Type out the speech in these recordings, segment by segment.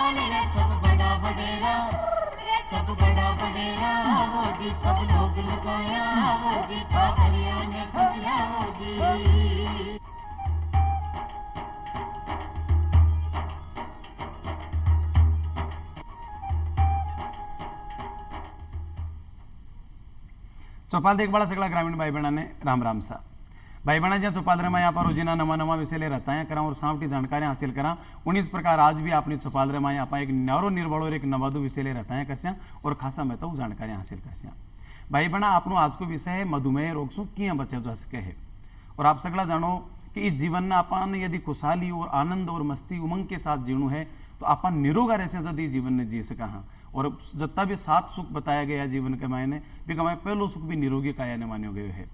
लाल रे सब बड़ा बडेरा, सब बड़ा बडेरा वो जी, सब लोग लगाया वो जी, ठाकरिया ने सदिया वो जी। चौपाल देख बड़ा सगला ग्रामीण भाई बहना ने राम राम सा भाई बहना जहाँ चौपाल रे में यहाँ पर रोजीना नवा नवा विषय ले रहता है करा और सांप की जानकारी हासिल करा। उन्हीं प्रकार आज भी अपनी चौपाल रे में यहाँ पर एक न्यारो निर्बल और एक नवादु विषय ले रहता है करस्या और खासा मैं तो जानकारी हासिल करस्या। भाई बहना आपनो आज को विषय है मधुमेह रोग सु किया बचे जा सके है। और आप सगला जानो कि इस जीवन में अपन यदि खुशहाली और आनंद और मस्ती उमंग के साथ जीणु है तो अपन निरोगा रह से जीवन ने जी सका हाँ। और जितना भी 7 सुख बताया गया जीवन के मायने भी कमाए पहलो सुख भी निरोगी काया ने मान्यो गयो है।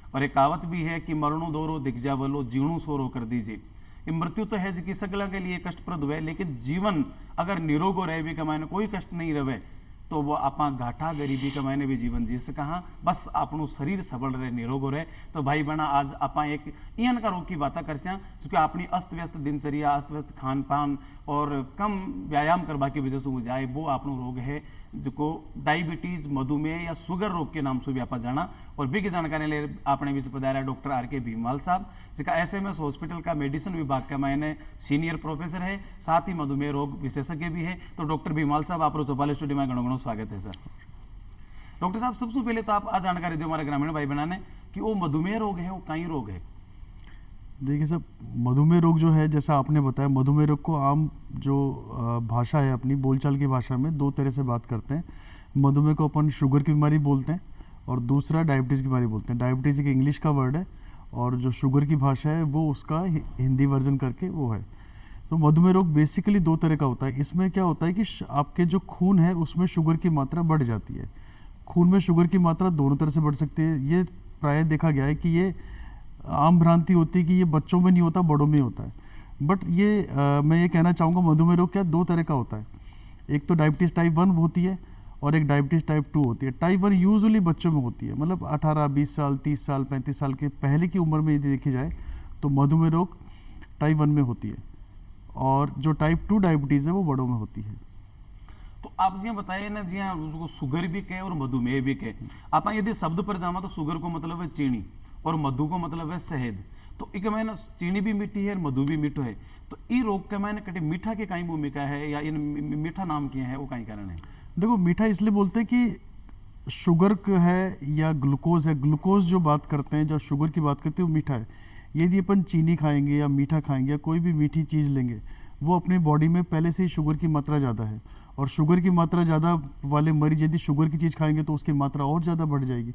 और एक कहावत भी है कि मरणो दोरो दिख जावलो जीणु सोरो कर दीजिए। कि मृत्यु तो है कि सकला के लिए कष्टप्रद है, लेकिन जीवन अगर निरोगो रहे भी कमाने कोई कष्ट नहीं रहे तो वो आपा घाटा गरीबी कमाने भी जीवन जी सका हाँ। बस आपनो शरीर सबल रहे निरोगो रहे। तो भाई बहना आज आपा एक इयन का रोग की बात कर क्योंकि अपनी अस्त व्यस्त दिनचर्या अस्त व्यस्त खान पान और कम व्यायाम करवा की वजह से हो जाए वो आपनो रोग है जिसको डायबिटीज मधुमेह या शुगर रोग के नाम से भी आप जाना। और भी की जानकारी ले आपने बीच पधारा डॉक्टर आर.के. भीमवाल साहब जिसका एसएमएस हॉस्पिटल का मेडिसिन विभाग का मायने सीनियर प्रोफेसर है, साथ ही मधुमेह रोग विशेषज्ञ भी है। तो डॉक्टर भीमवाल साहब आप चौपाल स्टूडियो में गणो स्वागत है सर। डॉक्टर साहब सबसे पहले तो आप आज जानकारी दो हमारे ग्रामीण भाई बहना ने कि वो मधुमेह रोग है वो कई रोग है। देखिए सर, मधुमेह रोग जो है जैसा आपने बताया, मधुमेह रोग को आम जो भाषा है अपनी बोलचाल की भाषा में 2 तरह से बात करते हैं। मधुमेह को अपन शुगर की बीमारी बोलते हैं और दूसरा डायबिटीज़ की बीमारी बोलते हैं। डायबिटीज़ एक इंग्लिश का वर्ड है और जो शुगर की भाषा है वो उसका हिंदी वर्जन करके वो है। तो मधुमेह रोग बेसिकली 2 तरह का होता है। इसमें क्या होता है कि आपके जो खून है उसमें शुगर की मात्रा बढ़ जाती है। खून में शुगर की मात्रा दोनों तरह से बढ़ सकती है। ये प्रायः देखा गया है कि ये आम भ्रांति होती है कि ये बच्चों में नहीं होता, बड़ों में होता है। बट ये मैं ये कहना चाहूँगा मधुमेह रोग क्या 2 तरह का होता है। एक तो डायबिटीज़ टाइप 1 होती है और एक डायबिटीज़ टाइप 2 होती है। टाइप 1 यूजुअली बच्चों में होती है, मतलब 18, 20 साल, 30 साल, 35 साल के पहले की उम्र में यदि देखी जाए तो मधुमेह रोग टाइप 1 में होती है और जो टाइप 2 डायबिटीज़ है वो बड़ों में होती है। तो आप जी बताइए ना जी उसको शुगर भी कहे और मधुमेह भी कहे। आप यदि शब्द पर जावा तो शुगर को मतलब है चीनी और मधु को मतलब है शहद। तो एक मैंने चीनी भी मीठी है और मधु भी मीठो है। तो ये रोग के मैंने कटे मीठा के कहीं भूमिका है या इन मीठा नाम किए हैं वो कहीं कारण है? देखो, मीठा इसलिए बोलते हैं कि शुगर है या ग्लूकोज है। ग्लूकोज जो बात करते हैं, जब शुगर की बात करते हैं वो मीठा है। यदि अपन चीनी खाएंगे या मीठा खाएंगे या कोई भी मीठी चीज़ लेंगे वो अपने बॉडी में पहले से ही शुगर की मात्रा ज़्यादा है। और शुगर की मात्रा ज़्यादा वाले मरीज यदि शुगर की चीज़ खाएंगे तो उसकी मात्रा और ज़्यादा बढ़ जाएगी,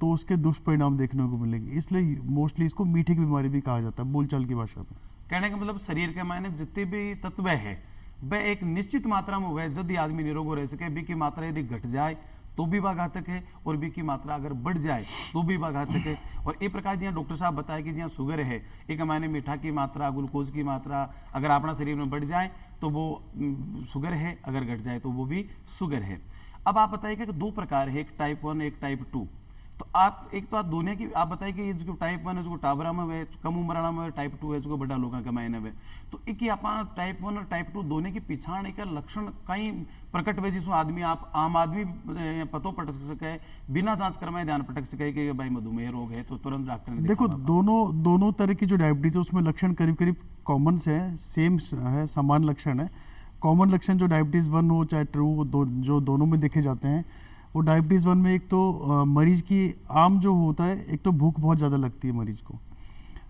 तो उसके दुष्परिणाम देखने को मिलेंगे। इसलिए मोस्टली इसको मीठे की बीमारी भी कहा जाता है बोलचाल की भाषा में। कहने का मतलब शरीर के मायने जितने भी तत्व है वह एक निश्चित मात्रा में हुए यदि आदमी निरोग रह सके। बी की मात्रा यदि घट जाए तो भी वह घातक है और बी की मात्रा अगर बढ़ जाए तो भी वह घातक है। और एक प्रकार जहाँ डॉक्टर साहब बताया कि जहाँ शुगर है एक मायने मीठा की मात्रा ग्लूकोज की मात्रा अगर अपना शरीर में बढ़ जाए तो वो शुगर है, अगर घट जाए तो वो भी शुगर है। अब आप बताइए कि 2 प्रकार है, एक टाइप 1 एक टाइप 2। तो आप एक तो आप दोनों की आप बताइए कि जो टाइप 1 है जो टाबरा में है कम उम्र में, टाइप 2 है जो बड़ा लोगों के मायने में। तो एक ही आप टाइप 1 और टाइप 2 दोनों की पिछाड़ एक लक्षण कई प्रकट हुए जिसमें आदमी आप आम आदमी पतो पटक सके बिना जांच करवाए ध्यान पटक सके कि भाई मधुमेह रोग है तो तुरंत डॉक्टर ने देखो दोनों तरह की जो डायबिटीज है उसमें लक्षण करीब करीब कॉमन से है, सेम है, समान लक्षण है। कॉमन लक्षण जो डायबिटीज़ 1 हो चाहे 2 जो दोनों में देखे जाते हैं वो डायबिटीज़ 1 में एक तो मरीज की आम जो होता है, एक तो भूख बहुत ज़्यादा लगती है मरीज को,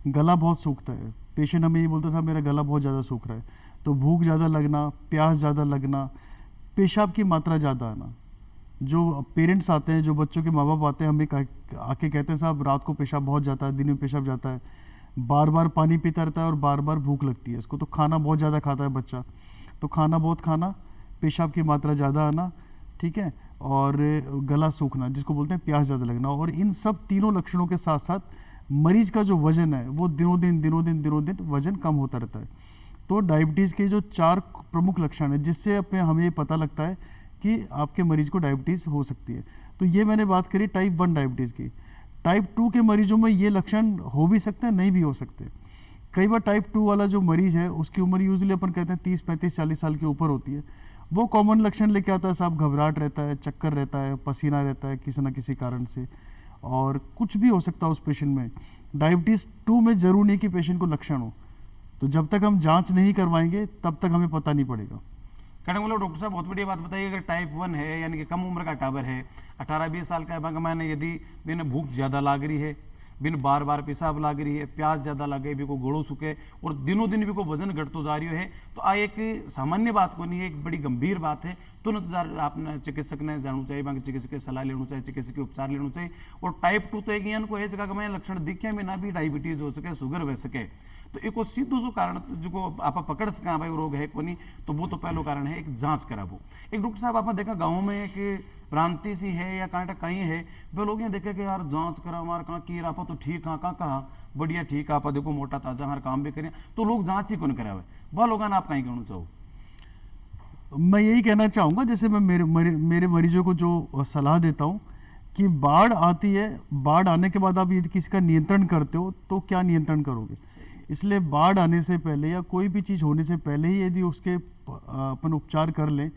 गला बहुत सूखता है। पेशेंट हमें ये बोलता है साहब मेरा गला बहुत ज़्यादा सूख रहा है। तो भूख ज़्यादा लगना, प्यास ज़्यादा लगना, पेशाब की मात्रा ज़्यादा आना। जो पेरेंट्स आते हैं, जो बच्चों के माँ बाप आते हैं, हमें आके कहते हैं साहब रात को पेशाब बहुत जाता है, दिन में पेशाब जाता है, बार बार पानी पीता रहता है और बार बार भूख लगती है इसको। तो खाना बहुत ज़्यादा खाता है बच्चा, तो खाना बहुत खाना, पेशाब की मात्रा ज़्यादा आना, ठीक है, और गला सूखना जिसको बोलते हैं प्यास ज़्यादा लगना। और इन सब तीनों लक्षणों के साथ साथ मरीज का जो वजन है वो दिनों दिन वजन कम होता रहता है। तो डायबिटीज़ के जो 4 प्रमुख लक्षण है जिससे हमें ये पता लगता है कि आपके मरीज को डायबिटीज़ हो सकती है। तो ये मैंने बात करी टाइप 1 डायबिटीज़ की। टाइप 2 के मरीजों में ये लक्षण हो भी सकते हैं, नहीं भी हो सकते। कई बार टाइप 2 वाला जो मरीज है उसकी उम्र यूजुअली अपन कहते हैं 30-35-40 साल के ऊपर होती है। वो कॉमन लक्षण लेके आता है साहब, घबराहट रहता है, चक्कर रहता है, पसीना रहता है किसी ना किसी कारण से, और कुछ भी हो सकता है उस पेशेंट में। डायबिटीज़ 2 में जरूर नहीं कि पेशेंट को लक्षण हो, तो जब तक हम जांच नहीं करवाएंगे तब तक हमें पता नहीं पड़ेगा। कहने बोलो डॉक्टर साहब बहुत बढ़िया बात बताइए, अगर टाइप 1 है यानी कि कम उम्र का टाबर है, 18-20 साल का है, मैंने यदि बिन भूख ज़्यादा लाग रही है, बिन बार बार पेशाब लाग रही है, प्यास ज़्यादा लगे, भी को गोड़ो सूखे और दिनों दिन भी को वजन घटतो जा रही है, तो आ एक सामान्य बात को नहीं है, एक बड़ी गंभीर बात है। तुरंत आपने चिकित्सक ने जानना चाहिए, बाकी चिकित्सक की सलाह लेना चाहिए, चिकित्सक के उपचार लेना चाहिए। और टाइप 2 तो एक यान को है जगह का मैं लक्षण दिखे में ना भी डायबिटीज हो सके, शुगर हो सके, तो एक सीधो सो कारण जो आप पकड़ सका भाई रोग है को नहीं, तो वो तो पहलो कारण है एक जांच कराबो। एक डॉक्टर साहब आपने देखा गाँव में एक भ्रांति सी है या कांटा कहीं है, वे लोग यहाँ देखे कि यार जांच करा हमारे कहाँ की आप तो ठीक कहाँ बढ़िया ठीक आप देखो मोटा ताजा हर काम भी करें, तो लोग जांच ही कौन करावे, वह लोग आप कहीं कहना चाहो? मैं यही कहना चाहूँगा, जैसे मैं मेरे मरीजों को जो सलाह देता हूँ कि बाढ़ आती है, बाढ़ आने के बाद आप यदि किसी का नियंत्रण करते हो तो क्या नियंत्रण करोगे, इसलिए बाढ़ आने से पहले या कोई भी चीज़ होने से पहले ही यदि उसके अपन उपचार कर लें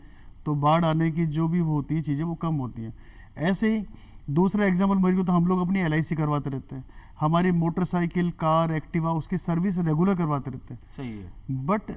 तो बाढ़ आने की जो भी वो होती है चीज़ें वो कम होती हैं। ऐसे ही दूसरा एग्जाम्पल मरीज को, तो हम लोग अपनी LIC करवाते रहते हैं, हमारी मोटरसाइकिल, कार, एक्टिवा उसकी सर्विस रेगुलर करवाते रहते हैं। सही है, बट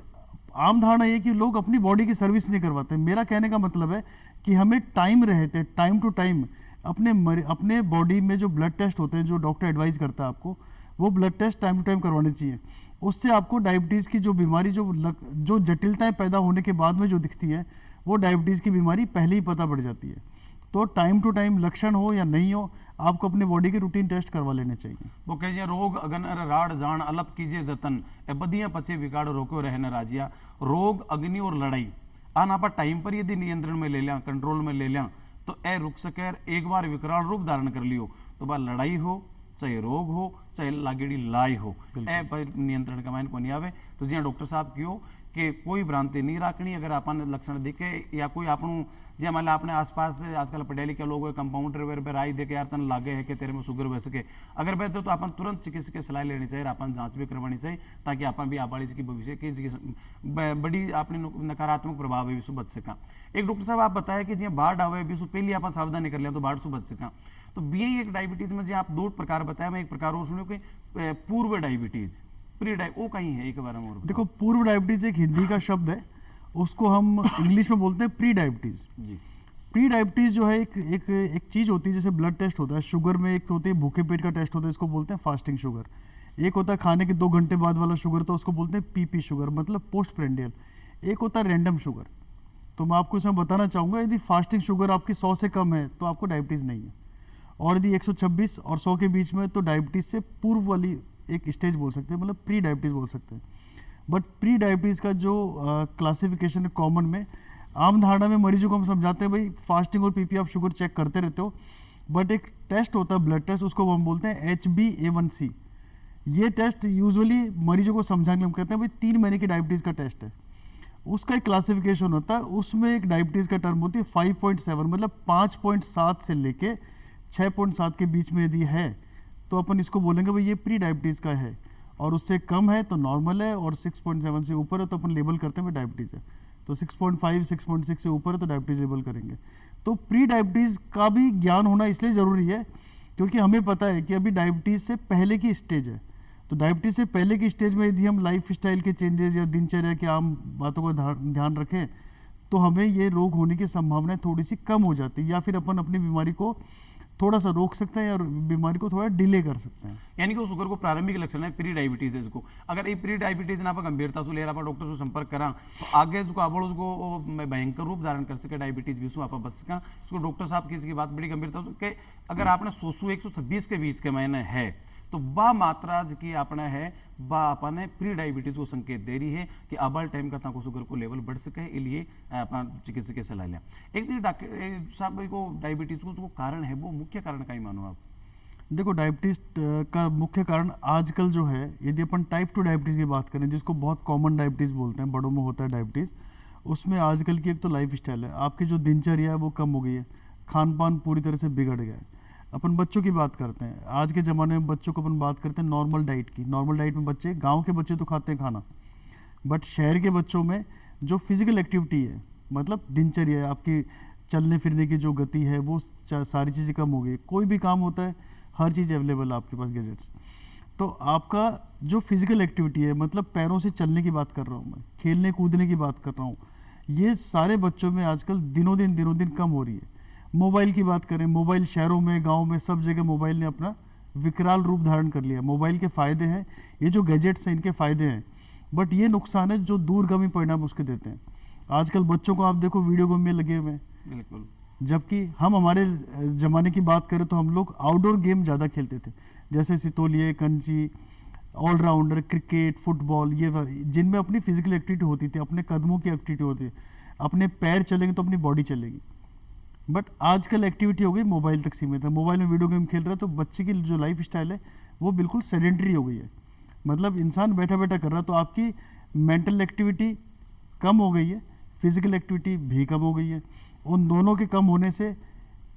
आम धारणा ये कि लोग अपनी बॉडी की सर्विस नहीं करवाते। मेरा कहने का मतलब है कि हमें टाइम रहते, टाइम टू टाइम अपने बॉडी में जो ब्लड टेस्ट होते हैं, जो डॉक्टर एडवाइस करता है आपको, वो blood test time to time करवाने चाहिए। उससे आपको डायबिटीज़ की जो बीमारी जो जटिलताएं पैदा होने के बाद में जो दिखती है, वो डायबिटीज़ की बीमारी पहले ही पता पड़ जाती है। तो टाइम टू टाइम लक्षण हो या नहीं हो, आपको अपने बॉडी के रूटीन टेस्ट करवा लेने चाहिए। वो कहिए रोग अगन अर राड जान अलप कीजिए जतन, ए बदिया पचे बिगाड़ रोको रहना राजिया। रोग, अग्नि और लड़ाई आना पर टाइम पर यदि नियंत्रण में ले लिया, कंट्रोल में ले लिया, तो ए रुक सके। एक बार विकराल रूप धारण कर लियो तो बार लड़ाई हो, चाहे रोग हो, चाहे लागेड़ी लाई हो, ए पर नियंत्रण का मान को नहीं आवे। तो जी डॉक्टर साहब क्यों कि कोई भ्रांति नहीं राखनी, अगर अपन लक्षण दिखे या कोई आपनू जी मान लो अपने आसपास आजकल पढ़े लिखे लोग कंपाउंडर वेर पर आई दे के यार तन लागे है कि तेरे में शुगर बह सके, अगर बहते तो अपन तुरंत चिकित्सक की सलाह लेनी चाहिए, अपन जांच भी करवानी चाहिए, ताकि अपन भी आबाड़ी की भविष्य की बड़ी अपनी नकारात्मक प्रभाव है विश्व बच सका। एक डॉक्टर साहब आप बताया कि जी बाढ़ आवे विश्व पहले अपन सावधानी कर लिया तो बाढ़ से बच सका। तो बी एक डायबिटीज में जी आप 2 प्रकार बताया, मैं एक प्रकार और सुनियो कि पूर्व डायबिटीज, प्री वो कहीं है, एक बार हम और देखो, पूर्व डायबिटीज एक हिंदी का शब्द है, उसको हम इंग्लिश में बोलते हैं प्री डायबिटीज। जी, प्री डायबिटीज जो है एक चीज होती है, जैसे ब्लड टेस्ट होता है शुगर में, एक तो होती है भूखे पेट का टेस्ट होता है, इसको बोलते हैं फास्टिंग शुगर। एक होता है खाने के 2 घंटे बाद वाला शुगर, तो उसको बोलते हैं PP शुगर, मतलब पोस्ट प्रेंडियल। एक होता है रैंडम शुगर। तो मैं आपको इसमें बताना चाहूँगा, यदि फास्टिंग शुगर आपकी 100 से कम है तो आपको डायबिटीज़ नहीं है, और यदि 126 और 100 के बीच में तो डायबिटीज़ से पूर्व वाली एक स्टेज बोल सकते हैं, मतलब प्री डायबिटीज़ बोल सकते हैं। बट प्री डायबिटीज़ का जो क्लासिफिकेशन है कॉमन में, आम धारणा में मरीजों को हम समझाते हैं भाई फास्टिंग और PP आप शुगर चेक करते रहते हो, बट एक टेस्ट होता है ब्लड टेस्ट, उसको हम बोलते हैं HbA1c। ये टेस्ट यूजुअली मरीजों को समझाने के लिए हम कहते हैं भाई 3 महीने की डायबिटीज़ का टेस्ट है, उसका एक क्लासिफिकेशन होता है, उसमें एक डायबिटीज़ का टर्म होती है 5.7, मतलब 5.7 से लेके 6.7 के बीच में यदि है तो अपन इसको बोलेंगे भाई ये प्री डायबिटीज़ का है, और उससे कम है तो नॉर्मल है, और 6.7 से ऊपर है तो अपन लेबल करते हैं भाई डायबिटीज़ है। तो 6.5 6.6 से ऊपर है तो डायबिटीज़ लेबल करेंगे। तो प्री डायबिटीज़ का भी ज्ञान होना इसलिए ज़रूरी है क्योंकि हमें पता है कि अभी डायबिटीज़ से पहले की स्टेज है, तो डायबिटीज़ से पहले की स्टेज में यदि हम लाइफ स्टाइल के चेंजेस या दिनचर्या के आम बातों का ध्यान रखें तो हमें ये रोग होने की संभावनाएं थोड़ी सी कम हो जाती है, या फिर अपन अपनी बीमारी को थोड़ा सा रोक सकते हैं और बीमारी को थोड़ा डिले कर सकते हैं। यानी कि शुगर को प्रारंभिक लक्षण है प्री डायबिटीज है, इसको अगर ये प्री डायबिटीज ना गंभीरता से ले रहा डॉक्टर से संपर्क करा तो आगे जो आप उसको भयंकर रूप धारण कर सके डायबिटीज भी आप बच सका। इसको डॉक्टर साहब की इसकी बात बड़ी गंभीरता से, अगर आपने 100-126 के बीच के महीने है तो बा मात्रा की आपने है बा अपने प्री डायबिटीज को संकेत दे रही है कि अबल टाइम का ताको शुगर को लेवल बढ़ सके, इसलिए अपना चिकित्सक की सलाह लिया। एक तो डॉक्टर साहब को डायबिटीज को जो कारण है वो मुख्य कारण का ही मानो आप? देखो, डायबिटीज का मुख्य कारण आजकल जो है, यदि अपन टाइप 2 डायबिटीज़ की बात करें जिसको बहुत कॉमन डायबिटीज़ बोलते हैं, बड़ों में होता है डायबिटीज़, उसमें आजकल की एक तो लाइफ स्टाइल है, आपकी जो दिनचर्या है वो कम हो गई है, खान पान पूरी तरह से बिगड़ गया है। अपन बच्चों की बात करते हैं, आज के ज़माने में बच्चों को अपन बात करते हैं नॉर्मल डाइट की। नॉर्मल डाइट में बच्चे, गांव के बच्चे तो खाते हैं खाना, बट शहर के बच्चों में जो फिजिकल एक्टिविटी है, मतलब दिनचर्या है आपकी, चलने फिरने की जो गति है, वो सारी चीज़ें कम हो गई। कोई भी काम होता है, हर चीज़ अवेलेबल है आपके पास, गैजेट्स। तो आपका जो फिजिकल एक्टिविटी है, मतलब पैरों से चलने की बात कर रहा हूँ मैं, खेलने कूदने की बात कर रहा हूँ, ये सारे बच्चों में आजकल दिनों दिन कम हो रही है। मोबाइल की बात करें, मोबाइल शहरों में, गांव में, सब जगह मोबाइल ने अपना विकराल रूप धारण कर लिया। मोबाइल के फ़ायदे हैं, ये जो गैजेट्स हैं इनके फ़ायदे हैं, बट ये नुकसान है जो दूरगामी परिणाम उसके देते हैं। आजकल बच्चों को आप देखो वीडियो गेम में लगे हुए हैं, बिल्कुल। जबकि हम हमारे ज़माने की बात करें तो हम लोग आउटडोर गेम ज़्यादा खेलते थे, जैसे सितोलिए, कंची, ऑलराउंडर, क्रिकेट, फुटबॉल, ये जिनमें अपनी फिजिकल एक्टिविटी होती थी, अपने कदमों की एक्टिविटी होती है, अपने पैर चलेंगे तो अपनी बॉडी चलेगी। बट आजकल एक्टिविटी हो गई मोबाइल तक सीमित है। मोबाइल में वीडियो गेम खेल रहा है तो बच्चे की जो लाइफ स्टाइल है वो बिल्कुल सेडेंटरी हो गई है, मतलब इंसान बैठा बैठा कर रहा है। तो आपकी मेंटल एक्टिविटी कम हो गई है, फिजिकल एक्टिविटी भी कम हो गई है। उन दोनों के कम होने से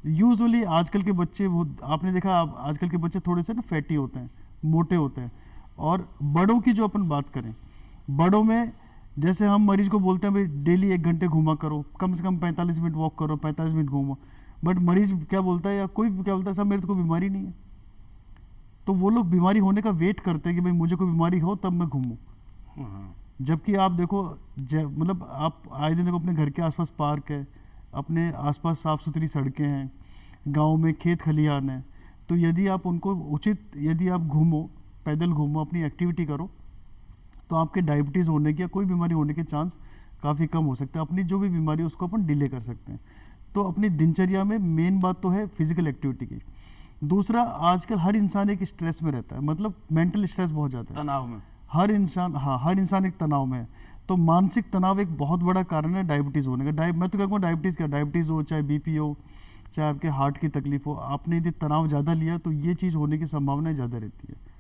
यूजुअली आजकल के बच्चे, वो आपने देखा, आजकल के बच्चे थोड़े से ना फैटी होते हैं, मोटे होते हैं। और बड़ों की जो अपन बात करें, बड़ों में जैसे हम मरीज को बोलते हैं भाई डेली 1 घंटे घूमा करो, कम से कम 45 मिनट वॉक करो, 45 मिनट घूमो, बट मरीज क्या बोलता है, या कोई क्या बोलता है, साहब मेरे तो कोई बीमारी नहीं है। तो वो लोग बीमारी होने का वेट करते हैं कि भाई मुझे कोई बीमारी हो तब मैं घूमूं। जबकि आप देखो, मतलब आप आए दिन देखो, अपने घर के आसपास पार्क है, अपने आसपास साफ़ सुथरी सड़कें हैं, गांव में खेत खलिहान है। तो यदि आप उनको उचित, यदि आप घूमो, पैदल घूमो, अपनी एक्टिविटी करो, तो आपके डायबिटीज़ होने की या कोई बीमारी होने के चांस काफ़ी कम हो सकते हैं। अपनी जो भी बीमारी है उसको अपन डिले कर सकते हैं। तो अपनी दिनचर्या में मेन बात तो है फिजिकल एक्टिविटी की। दूसरा, आजकल हर इंसान एक स्ट्रेस में रहता है, मतलब मेंटल स्ट्रेस बहुत ज़्यादा है, तनाव में हर इंसान, हाँ हर इंसान एक तनाव में है। तो मानसिक तनाव एक बहुत बड़ा कारण है डायबिटीज़ होने का। मैं तो कहूँगा डायबिटीज़ का, डायबिटीज़ हो, चाहे बीपी हो, चाहे आपके हार्ट की तकलीफ हो, आपने यदि तनाव ज़्यादा लिया तो ये चीज़ होने की संभावना ज़्यादा रहती है।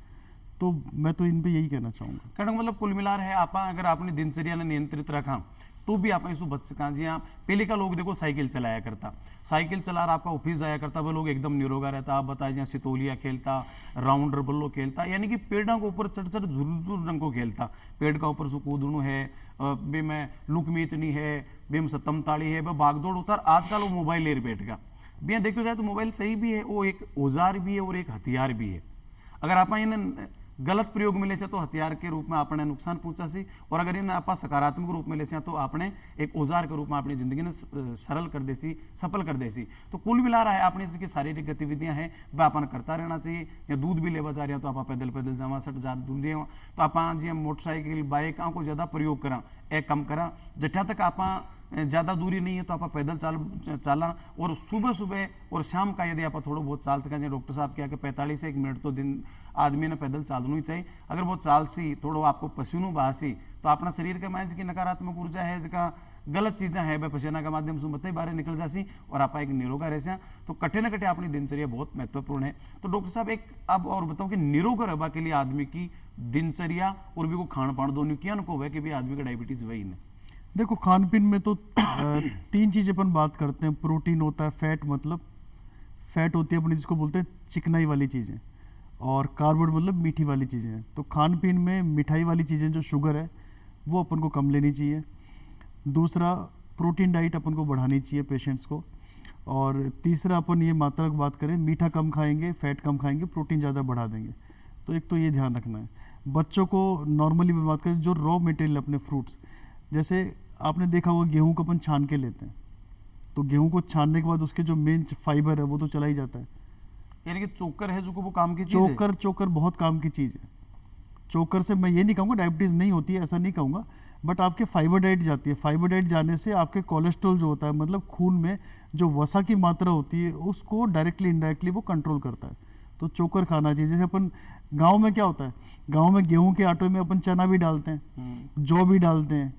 तो मैं तो इन पे यही कहना चाहूँगा। कहने का मतलब कुल मिलार है, आप अगर आपने दिनचर्या ने नियंत्रित रखा तो भी आप इसको बच सका। जी हाँ, पहले का लोग देखो साइकिल चलाया करता, साइकिल चला रहा आपका ऑफिस जाया करता, वो लोग एकदम निरोगा रहता। आप बताए जहाँ सितोलिया खेलता, राउंडर बल्लो खेलता, यानी कि पेड़ों के ऊपर चढ़ चढ़ झुर रंग को खेलता। पेड़ का ऊपर से कूदणु है, बे में लुक मीचनी है, बे में सतम ताड़ी है, बे भागदौड़ उतार। आजकल वो मोबाइल लेर बैठ गया। भैया देखो जाए तो मोबाइल सही भी है, वो एक औजार भी है और एक हथियार भी है। अगर आप इन्हें गलत प्रयोग में ले तो हथियार के रूप में आपने नुकसान पहुंचा सी, और अगर इन्हें आप सकारात्मक रूप में ले तो आपने एक औजार के रूप में अपनी जिंदगी ने सरल कर देसी, सफल कर देसी। तो कुल मिला रहा है आपने इसकी शारीरिक गतिविधियां हैं वह अपन करता रहना चाहिए। या दूध भी लेवा जा रहे हो तो आप पैदल पैदल जावा, 60,000 दूर ले तो आप जी मोटरसाइकिल बाइक को ज़्यादा प्रयोग करा, एक कम करा। जठा तक आप ज़्यादा दूरी नहीं है तो आप पैदल चाला, और सुबह सुबह और शाम का यदि आप थोड़ा बहुत चाल सकें, डॉक्टर साहब क्या कि 45 से 1 मिनट तो दिन आदमी ने पैदल चालना ही चाहिए। अगर वो चाल सी, थोड़ा आपको पसीनों बहासी, तो अपना शरीर के माइंड की नकारात्मक ऊर्जा है, जिसका गलत चीज़ें हैं वह पसीना के माध्यम से मत ही बाहर निकल जासी और आप एक निरोगा रह। तो कटे न कटे अपनी दिनचर्या बहुत महत्वपूर्ण है। तो डॉक्टर साहब एक अब और बताओ कि निरोगा रहने के लिए आदमी की दिनचर्या और भी को खान पान दोनों किया को है कि भी आदमी का डायबिटीज़ वही नहीं। देखो, खान पीन में तो 3 चीज़ें अपन बात करते हैं। प्रोटीन होता है, फैट मतलब फैट होती है अपनी जिसको बोलते हैं चिकनाई वाली चीज़ें, और कार्बोहाइड्रेट मतलब मीठी वाली चीज़ें। तो खान पीन में मिठाई वाली चीज़ें जो शुगर है वो अपन को कम लेनी चाहिए। दूसरा, प्रोटीन डाइट अपन को बढ़ानी चाहिए पेशेंट्स को। और तीसरा, अपन ये मात्रा की बात करें, मीठा कम खाएंगे, फैट कम खाएंगे, प्रोटीन ज़्यादा बढ़ा देंगे। तो एक तो ये ध्यान रखना है। बच्चों को नॉर्मली बात करें, जो रॉ मटेरियल अपने फ्रूट्स, जैसे आपने देखा होगा गेहूं को अपन छान के लेते हैं, तो गेहूं को छानने के बाद उसके जो मेन फाइबर है वो तो चला ही जाता है। यानी कि चोकर है जो को वो काम की चीज़ है। चोकर बहुत काम की चीज़ है। चोकर से मैं ये नहीं कहूँगा डायबिटीज़ नहीं होती है, ऐसा नहीं कहूँगा, बट आपके फाइबर डाइट जाती है। फाइबर डाइट जाने से आपके कोलेस्ट्रॉल जो होता है, मतलब खून में जो वसा की मात्रा होती है, उसको डायरेक्टली इनडायरेक्टली वो कंट्रोल करता है। तो चोकर खाना चाहिए। जैसे अपन गाँव में क्या होता है, गाँव में गेहूँ के आटे में अपन चना भी डालते हैं, जौ भी डालते हैं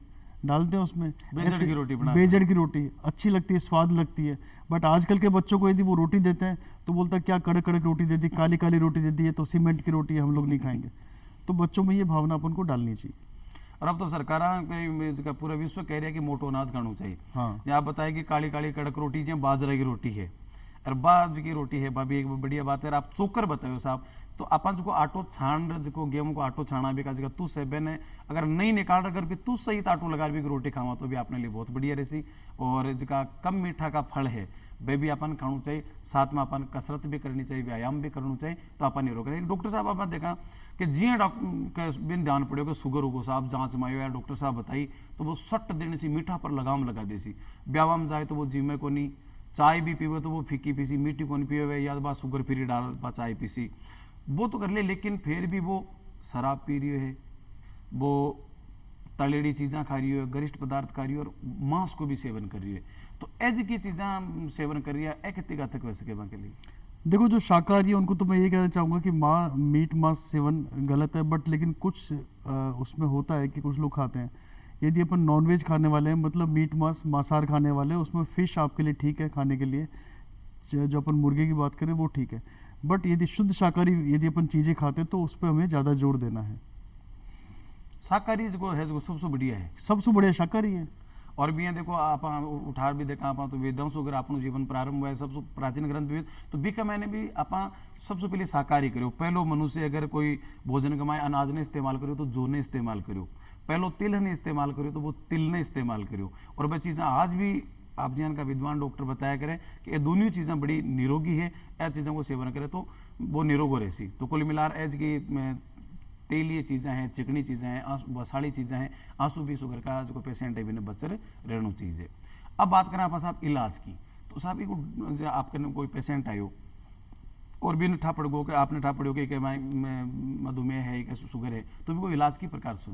उसमें बेजड़ की रोटी बना, बेजड़ की रोटी अच्छी लगती है, स्वाद लगती है। बट आजकल के बच्चों को यदि वो रोटी देते हैं तो बोलता है क्या कड़क कड़क रोटी दे दी, काली काली रोटी दे दी है, तो सीमेंट की रोटी हम लोग नहीं खाएंगे। तो बच्चों में ये भावना अपन को डालनी चाहिए। और अब तो सरकार पूरा विश्व कह रहा है कि मोटो अनाज खाना चाहिए। हाँ, आप बताए कि काली काली कड़क रोटी या बाजरा की रोटी है, और बाज की रोटी है भाभी एक बढ़िया बात है। आप चोकर बताओ साहब, तो अपन जो आटो छान जो गेहूं को आटो छाना भी का जगह तू से बने अगर नहीं निकाल रहा कर भी तू सही आटो लगा भी रोटी खावा तो भी अपने लिए बहुत बढ़िया रहसी। और जगह कम मीठा का फल है वे भी अपन खाना चाहिए, साथ में अपन कसरत भी करनी चाहिए, व्यायाम भी करना चाहिए, तो अपन निरोग रहे। डॉक्टर साहब आपने देखा कि जी डॉक्टर बिन ध्यान पड़े शुगर हो साहब जांच मायो या डॉक्टर साहब बताई तो वो 60 दिन से मीठा पर लगाम लगा देसी, ब्यावाम जाए तो वो जिमे को नहीं, चाय भी पीवे तो वो फीकी पीसी, मीठी को नहीं पीवे या बात शुगर फ्री डाल बा चाय पीसी वो तो कर ले, लेकिन फिर भी वो शराब पी रही है, वो तलेड़ी चीज़ें खा रही है, गरिष्ठ पदार्थ खा रही है और मांस को भी सेवन कर रही है। तो ऐसी की चीज़ें सेवन कर रही है ए कितनी घातक वैसे के के लिए। देखो जो शाकाहारी है उनको तो मैं ये कहना चाहूँगा कि मीट मांस सेवन गलत है, बट लेकिन कुछ उसमें होता है कि कुछ लोग खाते हैं। यदि अपन नॉनवेज खाने वाले हैं, मतलब मीट मांस मांसाहार खाने वाले हैं, उसमें फ़िश आपके लिए ठीक है खाने के लिए, जो अपन मुर्गे की बात करें वो ठीक है। बट यदि शुद्ध शाकाहारी यदि अपन चीज़ें खाते हैं तो उस पर हमें ज़्यादा जोर देना है। शाकाहारी जो है जो सबसे बढ़िया है, सबसे बढ़िया शाकाहारी है। और भी देखो आप उठार भी देखा आप तो वेदों अगर आपनो जीवन प्रारंभ हुआ है सबसे प्राचीन ग्रंथ भी तो भी का मैंने भी आप सबसे पहले शाकाहारी करो। पहलो मनुष्य अगर कोई भोजन कमाए अनाज ने इस्तेमाल करो तो जो ने इस्तेमाल करो, पहलो तिल ने इस्तेमाल करो तो वो तिल ने इस्तेमाल करो। और वह चीज़ें आज भी आप जिन का विद्वान डॉक्टर बताया करें कि ये दोनों चीज़ें बड़ी निरोगी है, ऐसी चीज़ों को सेवन करें तो वो निरोग रहसी। तो कुल मिलार एज की तेलीय चीज़ें हैं, चिकनी चीज़ें हैं, बसाड़ी चीज़ें हैं, आंसू भी शुगर का जो पेशेंट है भी बचर रहना चाहिए। अब बात करें आप साहब इलाज की, तो साहब ये आपके कोई पेशेंट आयो और भी ठा पड़ गो कि आपने ठा पड़ो कि मधुमेह है कि शुगर है, तो भी कोई इलाज की प्रकार से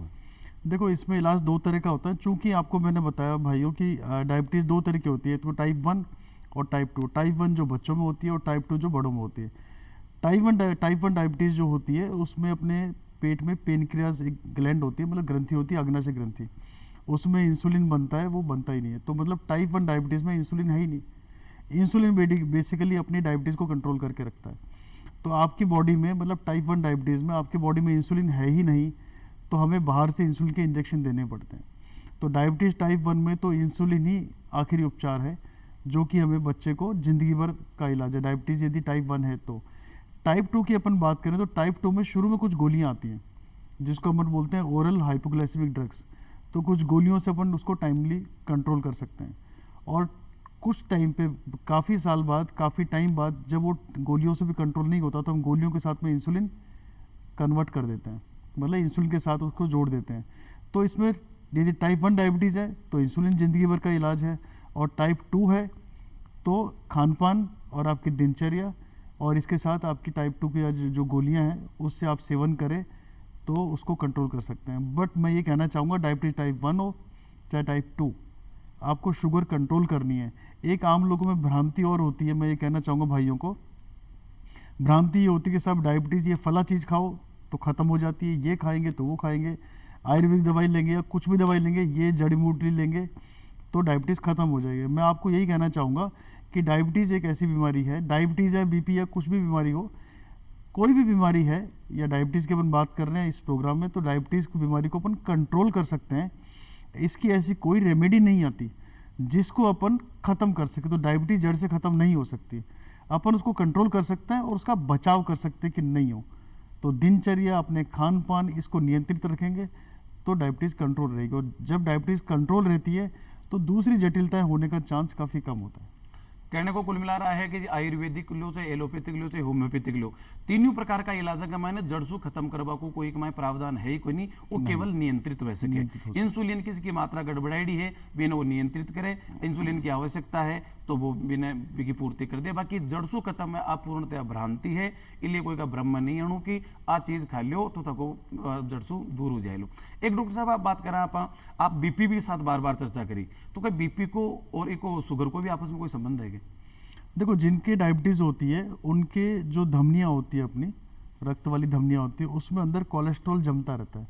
देखो इसमें इलाज दो तरह का होता है। चूंकि आपको मैंने बताया भाइयों कि डायबिटीज़ दो तरह की होती है, तो टाइप 1 और टाइप 2। टाइप 1 जो बच्चों में होती है और टाइप 2 जो बड़ों में होती है। टाइप 1 डायबिटीज़ जो होती है उसमें अपने पेट में पेनक्रियाज एक ग्लैंड होती है, मतलब ग्रंथि होती है, अग्नाशय ग्रंथि, उसमें इंसुलिन बनता है, वो बनता ही नहीं है। तो मतलब टाइप 1 डायबिटीज़ में इंसुलिन है ही नहीं। इंसुलिन बेसिकली अपनी डायबिटीज़ को कंट्रोल करके रखता है। तो आपकी बॉडी में मतलब टाइप 1 डायबिटीज़ में आपकी बॉडी में इंसुलिन है ही नहीं, तो हमें बाहर से इंसुलिन के इंजेक्शन देने पड़ते हैं। तो डायबिटीज़ टाइप 1 में तो इंसुलिन ही आखिरी उपचार है, जो कि हमें बच्चे को ज़िंदगी भर का इलाज है, डायबिटीज़ यदि टाइप 1 है तो। टाइप 2 की अपन बात करें तो टाइप 2 में शुरू में कुछ गोलियां आती हैं जिसको अपन बोलते हैं ओरल हाइपोग्लाइसेमिक ड्रग्स। तो कुछ गोलियों से अपन उसको टाइमली कंट्रोल कर सकते हैं। और कुछ टाइम पे काफ़ी साल बाद, काफ़ी टाइम बाद जब वो गोलियों से भी कंट्रोल नहीं होता तो हम गोलियों के साथ में इंसुलिन कन्वर्ट कर देते हैं, मतलब इंसुलिन के साथ उसको जोड़ देते हैं। तो इसमें यदि टाइप 1 डायबिटीज़ है तो इंसुलिन ज़िंदगी भर का इलाज है, और टाइप 2 है तो खान पान और आपकी दिनचर्या और इसके साथ आपकी टाइप 2 की जो गोलियां हैं उससे आप सेवन करें तो उसको कंट्रोल कर सकते हैं। बट मैं ये कहना चाहूँगा डायबिटीज टाइप 1 हो चाहे टाइप 2, आपको शुगर कंट्रोल करनी है। एक आम लोगों में भ्रांति और होती है, मैं ये कहना चाहूँगा भाइयों को, भ्रांति ये होती है कि सब डायबिटीज़ ये फला चीज़ खाओ तो ख़त्म हो जाती है, ये खाएंगे तो वो खाएंगे, आयुर्वेदिक दवाई लेंगे या कुछ भी दवाई लेंगे, ये जड़ी बूटी लेंगे तो डायबिटीज़ ख़त्म हो जाएगी। मैं आपको यही कहना चाहूँगा कि डायबिटीज़ एक ऐसी बीमारी है, डायबिटीज़ है, बीपी या कुछ भी बीमारी हो, कोई भी बीमारी है, या डायबिटीज़ की अपन बात कर रहे हैं इस प्रोग्राम में, तो डायबिटीज़ की बीमारी को अपन कंट्रोल कर सकते हैं। इसकी ऐसी कोई रेमेडी नहीं आती जिसको अपन ख़त्म कर सके। तो डायबिटीज़ जड़ से ख़त्म नहीं हो सकती, अपन उसको कंट्रोल कर सकते हैं और उसका बचाव कर सकते हैं कि नहीं हो। तो दिनचर्या, अपने खान पान, इसको नियंत्रित रखेंगे तो डायबिटीज़ कंट्रोल रहेगी। और जब डायबिटीज़ कंट्रोल रहती है तो दूसरी जटिलताएं होने का चांस काफ़ी कम होता है। कहने को कुल मिला रहा है कि आयुर्वेदिक लो चाहे एलोपैथिक लो चाहे होम्योपैथिक लो, तीनों प्रकार का इलाज का मैंने जड़ से खत्म करवा को कोई कमाए प्रावधान है ही कोई नहीं, वो केवल नियंत्रित वह सके। इंसुलिन की मात्रा गड़बड़ाई है बिना वो नियंत्रित करे, इंसुलिन की आवश्यकता है तो वो बिना की पूर्ति कर दे। बाकी जड़ से खत्म है आप पूर्णतया भ्रांति है, इसलिए कोई का ब्रह्म नहीं अणु की आ चीज खा लो तो तको जड़ से दूर हो जाए लो। एक डॉक्टर साहब आप बात करा आप बीपी भी साथ बार बार चर्चा करी, तो क्या बीपी को और एक शुगर को भी आपस में कोई संबंध है? देखो जिनके डायबिटीज़ होती है उनके जो धमनियाँ होती है, अपनी रक्त वाली धमनियाँ होती है, उसमें अंदर कोलेस्ट्रॉल जमता रहता है,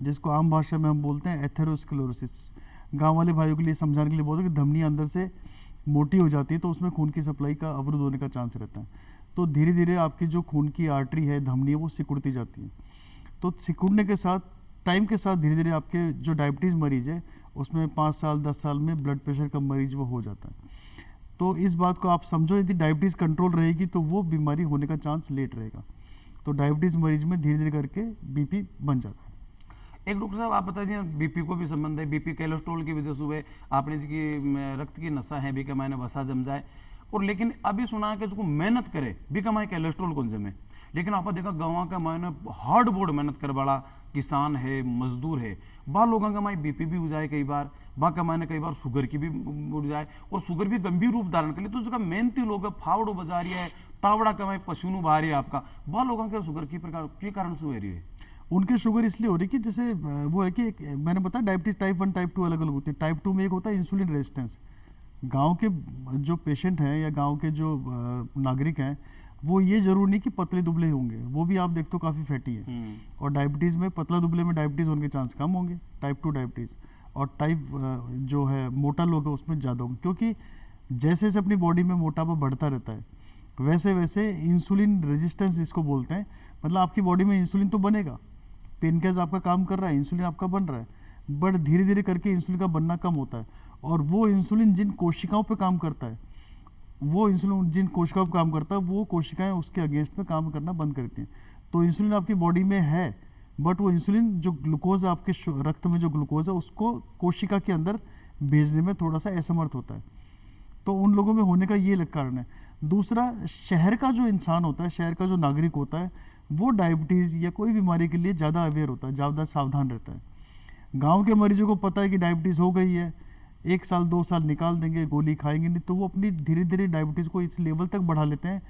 जिसको आम भाषा में हम बोलते हैं एथेरोस्क्लेरोसिस। गांव वाले भाइयों के लिए समझाने के लिए बोलते हैं कि धमनियाँ अंदर से मोटी हो जाती है तो उसमें खून की सप्लाई का अवरुद्ध होने का चांस रहता है। तो धीरे धीरे आपकी जो खून की आर्टरी है, धमनी है, वो सिकुड़ती जाती है। तो सिकुड़ने के साथ, टाइम के साथ धीरे धीरे आपके जो डायबिटीज़ मरीज है उसमें 5 साल 10 साल में ब्लड प्रेशर का मरीज वो हो जाता है। तो इस बात को आप समझो, यदि डायबिटीज़ कंट्रोल रहेगी तो वो बीमारी होने का चांस लेट रहेगा। तो डायबिटीज़ मरीज में धीरे धीरे करके बीपी बन जाता है। एक डॉक्टर साहब आप बताइए, बीपी को भी संबंध है, बीपी कोलेस्ट्रॉल की वजह से हुए, आपने जी की रक्त की नशा है भी कमाए वसा जम जाए, और लेकिन अभी सुना है कि जो मेहनत करे भी कमाए कोलेस्ट्रॉल कौन जमे, लेकिन आप देखा गाँव का मायने हार्ड बोर्ड मेहनत कर वाला किसान है, मजदूर है, बा लोगों का माई बीपी भी हो जाए, कई बार बा का मायने कई बार शुगर की भी उड़ जाए, और शुगर भी गंभीर रूप धारण कर ले। तो जो मेहनती लोग फावड़ो बजा रही है, तावड़ा कमाई पशुनु बहा रही है, आपका बा लोगों के शुगर की प्रकार के कारण से हो रही है। उनके शुगर इसलिए हो रही है कि जैसे वो है कि मैंने बताया डायबिटीज टाइप 1 टाइप 2 अलग अलग होती है। टाइप 2 में एक होता है इंसुलिन रेजिस्टेंस। गांव के जो पेशेंट हैं या गांव के जो नागरिक हैं, वो ये जरूर नहीं कि पतले दुबले होंगे, वो भी आप देखते हो काफ़ी फैटी है। और डायबिटीज़ में पतला दुबले में डायबिटीज़ होने के चांस कम होंगे, टाइप 2 डायबिटीज़। और टाइप जो है मोटा लोग है उसमें ज़्यादा होंगे, क्योंकि जैसे जैसे अपनी बॉडी में मोटापा बढ़ता रहता है वैसे वैसे इंसुलिन रेजिस्टेंस जिसको बोलते हैं, मतलब आपकी बॉडी में इंसुलिन तो बनेगा, पेनकेस आपका काम कर रहा है, इंसुलिन आपका बन रहा है, बट धीरे धीरे करके इंसुलिन का बनना कम होता है। और वो इंसुलिन जिन कोशिकाओं पे काम करता है, वो इंसुलिन जिन कोशिकाओं पे काम करता है, वो कोशिकाएं उसके अगेंस्ट में काम करना बंद करती हैं। तो इंसुलिन आपकी बॉडी में है, बट वो इंसुलिन जो ग्लूकोज आपके रक्त में जो ग्लूकोज है उसको कोशिका के अंदर भेजने में थोड़ा सा असमर्थ होता है। तो उन लोगों में होने का ये कारण है। दूसरा, शहर का जो इंसान होता है, शहर का जो नागरिक होता है, वो डायबिटीज़ या कोई बीमारी के लिए ज़्यादा अवेयर होता है, ज़्यादा सावधान रहता है। गांव के मरीजों को पता है कि डायबिटीज़ हो गई है, 1 साल 2 साल निकाल देंगे, गोली खाएंगे नहीं, तो वो अपनी धीरे धीरे डायबिटीज़ को इस लेवल तक बढ़ा लेते हैं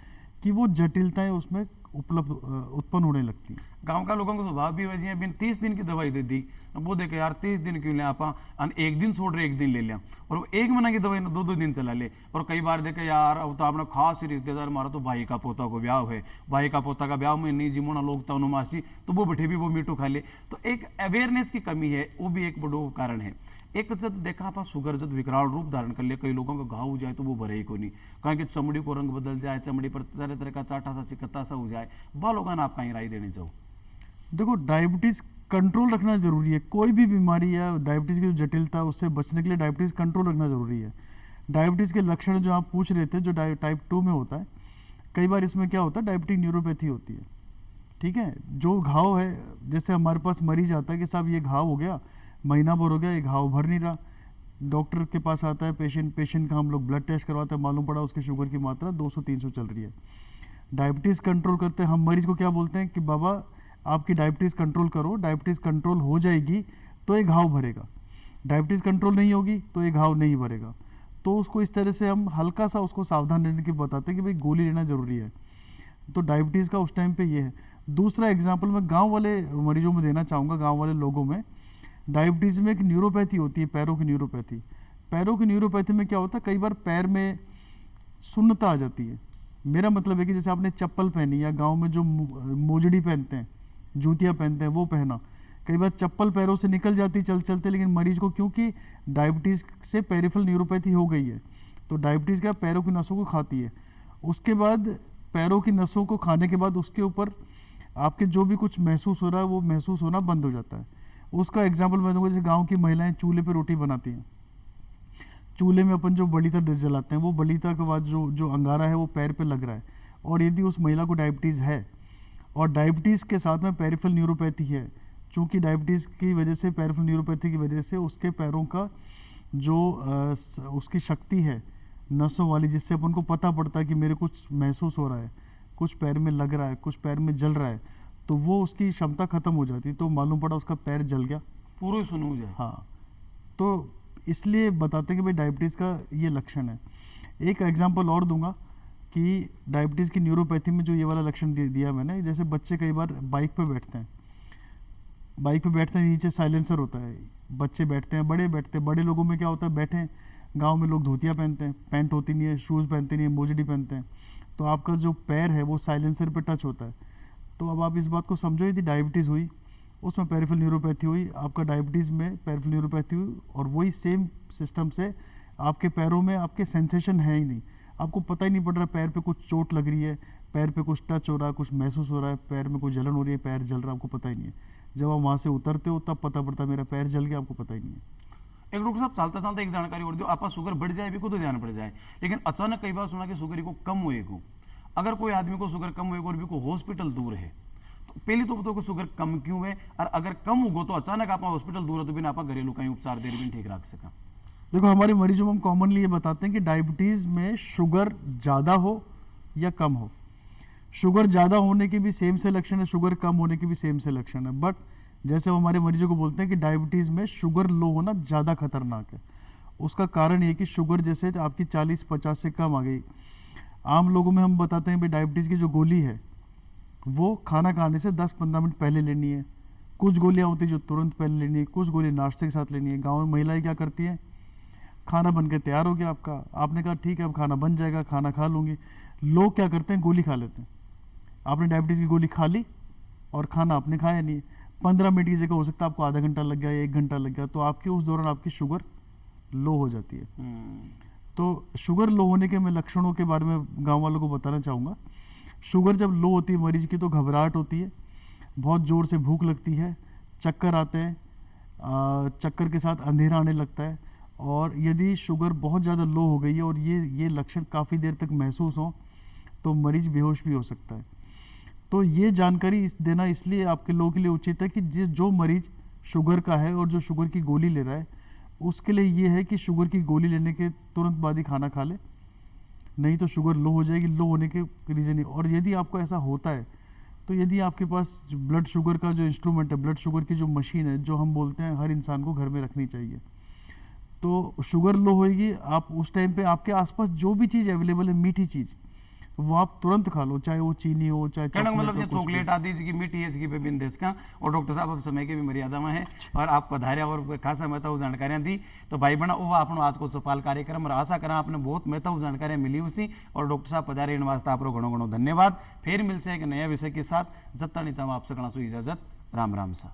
कि वो जटिलताएं उसमें उत्पन्न होने लगती हैं। गांव का लोगों का स्वभाव भी वैसे है, बिन 30 दिन की दवाई दे दी, वो देखे यार 30 दिन क्यों ले आपा, एक दिन छोड़ रहे 1 दिन ले लिया, और वो 1 महीने की दवाई 2-2 दिन चला ले। और कई बार देखे यार अब तो आपने खास रिश्तेदार मारा, तो भाई का पोता को ब्याह है, भाई का पोता का ब्याह में नहीं जिमोना लोग तो मासी, तो वो बैठे भी वो मीठू खा ले। तो एक अवेयरनेस की कमी है, वो भी एक बड़ो कारण है। एक जब देखा आप शुगर जब विकराल रूप धारण कर ले, कई लोगों का घाव हो जाए तो वो भरे ही को नहीं, कहीं कि चमड़ी को रंग बदल जाए, चमड़ी पर तरह तरह का चाटा सा चिकत्ता सा हो जाए, वह लोगों ने आप कहीं राय देनी चाहो। देखो, डायबिटीज़ कंट्रोल रखना जरूरी है। कोई भी बीमारी या डायबिटीज़ की जो जटिलता है उससे बचने के लिए डायबिटीज़ कंट्रोल रखना जरूरी है। डायबिटीज़ के लक्षण जो आप पूछ रहे थे, जो टाइप 2 में होता है, कई बार इसमें क्या होता है, डायबिटिक न्यूरोपैथी होती है। ठीक है, जो घाव है, जैसे हमारे पास मरीज आता है कि साहब ये घाव हो गया, महीना भर हो गया, ये घाव भर नहीं रहा, डॉक्टर के पास आता है पेशेंट का हम लोग ब्लड टेस्ट करवाते हैं, मालूम पड़ा उसकी शुगर की मात्रा 200-300 चल रही है। डायबिटीज़ कंट्रोल करते हैं हम मरीज को क्या बोलते हैं कि बाबा आपकी डायबिटीज़ कंट्रोल करो, डायबिटीज़ कंट्रोल हो जाएगी तो ये घाव भरेगा, डायबिटीज़ कंट्रोल नहीं होगी तो ये घाव नहीं भरेगा। तो उसको इस तरह से हम हल्का सा उसको सावधान रहने की बताते हैं कि भाई गोली लेना ज़रूरी है। तो डायबिटीज़ का उस टाइम पे ये है। दूसरा एग्जाम्पल मैं गाँव वाले मरीजों में देना चाहूँगा। गाँव वाले लोगों में डायबिटीज़ में एक न्यूरोपैथी होती है, पैरों की न्यूरोपैथी। पैरों की न्यूरोपैथी में क्या होता है, कई बार पैर में सुन्नता आ जाती है। मेरा मतलब है कि जैसे आपने चप्पल पहनी या गांव में जो मोजड़ी पहनते हैं, जूतियाँ पहनते हैं, वो पहना, कई बार चप्पल पैरों से निकल जाती चलते चलते, लेकिन मरीज को क्योंकि डायबिटीज़ से पेरिफेरल न्यूरोपैथी हो गई है, तो डायबिटीज़ क्या पैरों की नसों को खाती है। उसके बाद पैरों की नसों को खाने के बाद उसके ऊपर आपके जो भी कुछ महसूस हो रहा है वो महसूस होना बंद हो जाता है। उसका एग्जाम्पल मैं दूंगा, जैसे गाँव की महिलाएँ चूल्हे पर रोटी बनाती हैं, चूल्हे में अपन जो बलीता जलाते हैं, वो बलीता के बाद जो अंगारा है वो पैर पे लग रहा है, और यदि उस महिला को डायबिटीज़ है और डायबिटीज़ के साथ में पेरिफेरल न्यूरोपैथी है, चूँकि डायबिटीज़ की वजह से, पेरिफेरल न्यूरोपैथी की वजह से उसके पैरों का जो उसकी शक्ति है नसों वाली, जिससे अपन को पता पड़ता है कि मेरे कुछ महसूस हो रहा है, कुछ पैर में लग रहा है, कुछ पैर में जल रहा है, तो वो उसकी क्षमता खत्म हो जाती है। तो मालूम पड़ा उसका पैर जल गया, पूरा सुन हो जाए। हाँ, तो इसलिए बताते हैं कि भाई डायबिटीज़ का ये लक्षण है। एक एग्जांपल और दूंगा कि डायबिटीज़ की न्यूरोपैथी में जो ये वाला लक्षण दिया मैंने, जैसे बच्चे कई बार बाइक पे बैठते हैं, नीचे साइलेंसर होता है, बच्चे बैठते हैं, बड़े बैठते हैं। बड़े लोगों में क्या होता है, बैठे गांव में लोग धोतियाँ पहनते हैं, पैंट होती नहीं है, शूज़ पहनते नहीं है, मोजड़ी पहनते हैं, तो आपका जो पैर है वो साइलेंसर पे टच होता है। तो अब आप इस बात को समझो, यदि डायबिटीज़ हुई, उसमें पेरिफेरल न्यूरोपैथी हुई, आपका डायबिटीज़ में पेरिफेरल न्यूरोपैथी हुई, और वही सेम सिस्टम से आपके पैरों में आपके सेंसेशन है ही नहीं, आपको पता ही नहीं पड़ रहा पैर पे कुछ चोट लग रही है, पैर पे कुछ टच हो रहा है, कुछ महसूस हो रहा है, पैर में कुछ जलन हो रही है, पैर जल रहा है, आपको पता ही नहीं है। जब आप वहाँ से उतरते हो तब पता पड़ता है मेरा पैर जल गया, आपको पता ही नहीं है। एक डॉक्टर साहब चलता चलता एक जानकारी और दो, आपका शुगर बढ़ जाए भी को तो ध्यान पड़ जाए, लेकिन अचानक कई बार सुना कि शुगर को कम हुए को, अगर कोई आदमी को शुगर कम हुए और भी को हॉस्पिटल दूर है, तो पहले तो बताओ कि शुगर कम क्यों है, और अगर कम होगो तो अचानक आप हॉस्पिटल दूर है तो बिना आप घरेलू कहीं उपचार देर भी ठीक रख सका। देखो हमारे मरीजों में हम कॉमनली ये बताते हैं कि डायबिटीज़ में शुगर ज़्यादा हो या कम हो, शुगर ज़्यादा होने के भी सेम से लक्षण है, शुगर कम होने के भी सेम से लक्षण है। बट जैसे हम हमारे मरीजों को बोलते हैं कि डायबिटीज़ में शुगर लो होना ज़्यादा खतरनाक है। उसका कारण ये कि शुगर जैसे आपकी 40-50 से कम आ गई, आम लोगों में हम बताते हैं भाई डायबिटीज़ की जो गोली है वो खाना खाने से 10-15 मिनट पहले लेनी है। कुछ गोलियाँ होती है जो तुरंत पहले लेनी है, कुछ गोली नाश्ते के साथ लेनी है। गाँव में महिलाएं क्या करती हैं, खाना बन के तैयार हो गया आपका, आपने कहा ठीक है अब खाना बन जाएगा, खाना खा लूँगी। लोग क्या करते हैं, गोली खा लेते हैं। आपने डायबिटीज़ की गोली खा ली और खाना आपने खाया नहीं, 15 मिनट की जगह हो सकता है आपको आधा घंटा लग गया या 1 घंटा लग गया, तो आपके उस दौरान आपकी शुगर लो हो जाती है। तो शुगर लो होने के मैं लक्षणों के बारे में गांव वालों को बताना चाहूँगा। शुगर जब लो होती है मरीज की तो घबराहट होती है, बहुत ज़ोर से भूख लगती है, चक्कर आते हैं, चक्कर के साथ अंधेरा आने लगता है, और यदि शुगर बहुत ज़्यादा लो हो गई है और ये लक्षण काफ़ी देर तक महसूस हो तो मरीज बेहोश भी हो सकता है। तो ये जानकारी देना इसलिए आपके लोगों के लिए उचित है कि जो मरीज शुगर का है और जो शुगर की गोली ले रहा है उसके लिए ये है कि शुगर की गोली लेने के तुरंत बाद ही खाना खा ले, नहीं तो शुगर लो हो जाएगी। लो होने के रीज़न ही, और यदि आपको ऐसा होता है तो यदि आपके पास ब्लड शुगर का जो इंस्ट्रूमेंट है, ब्लड शुगर की जो मशीन है, जो हम बोलते हैं हर इंसान को घर में रखनी चाहिए। तो शुगर लो होएगी, आप उस टाइम पे आपके आसपास जो भी चीज़ अवेलेबल है, मीठी चीज़, वो आप तुरंत खा लो, चाहे वो चीनी हो चाहे मतलब ये चॉकलेट आदि की मीठी एज की विभिन्न देश का। और डॉक्टर साहब अब समय की भी मर्यादा में है और आप पधारिया और खासा महत्व जानकारियां दी, तो भाई बहना वो आपनो आज को चौपाल कार्यक्रम और आशा करा आपने बहुत महत्व जानकारियां मिली उसी। और डॉक्टर साहब पधारे इन वास्ते आप घणो घणो धन्यवाद। फिर मिलसे एक नया विषय के साथ, जब तक आप सकना सो इजाजत, राम राम सा।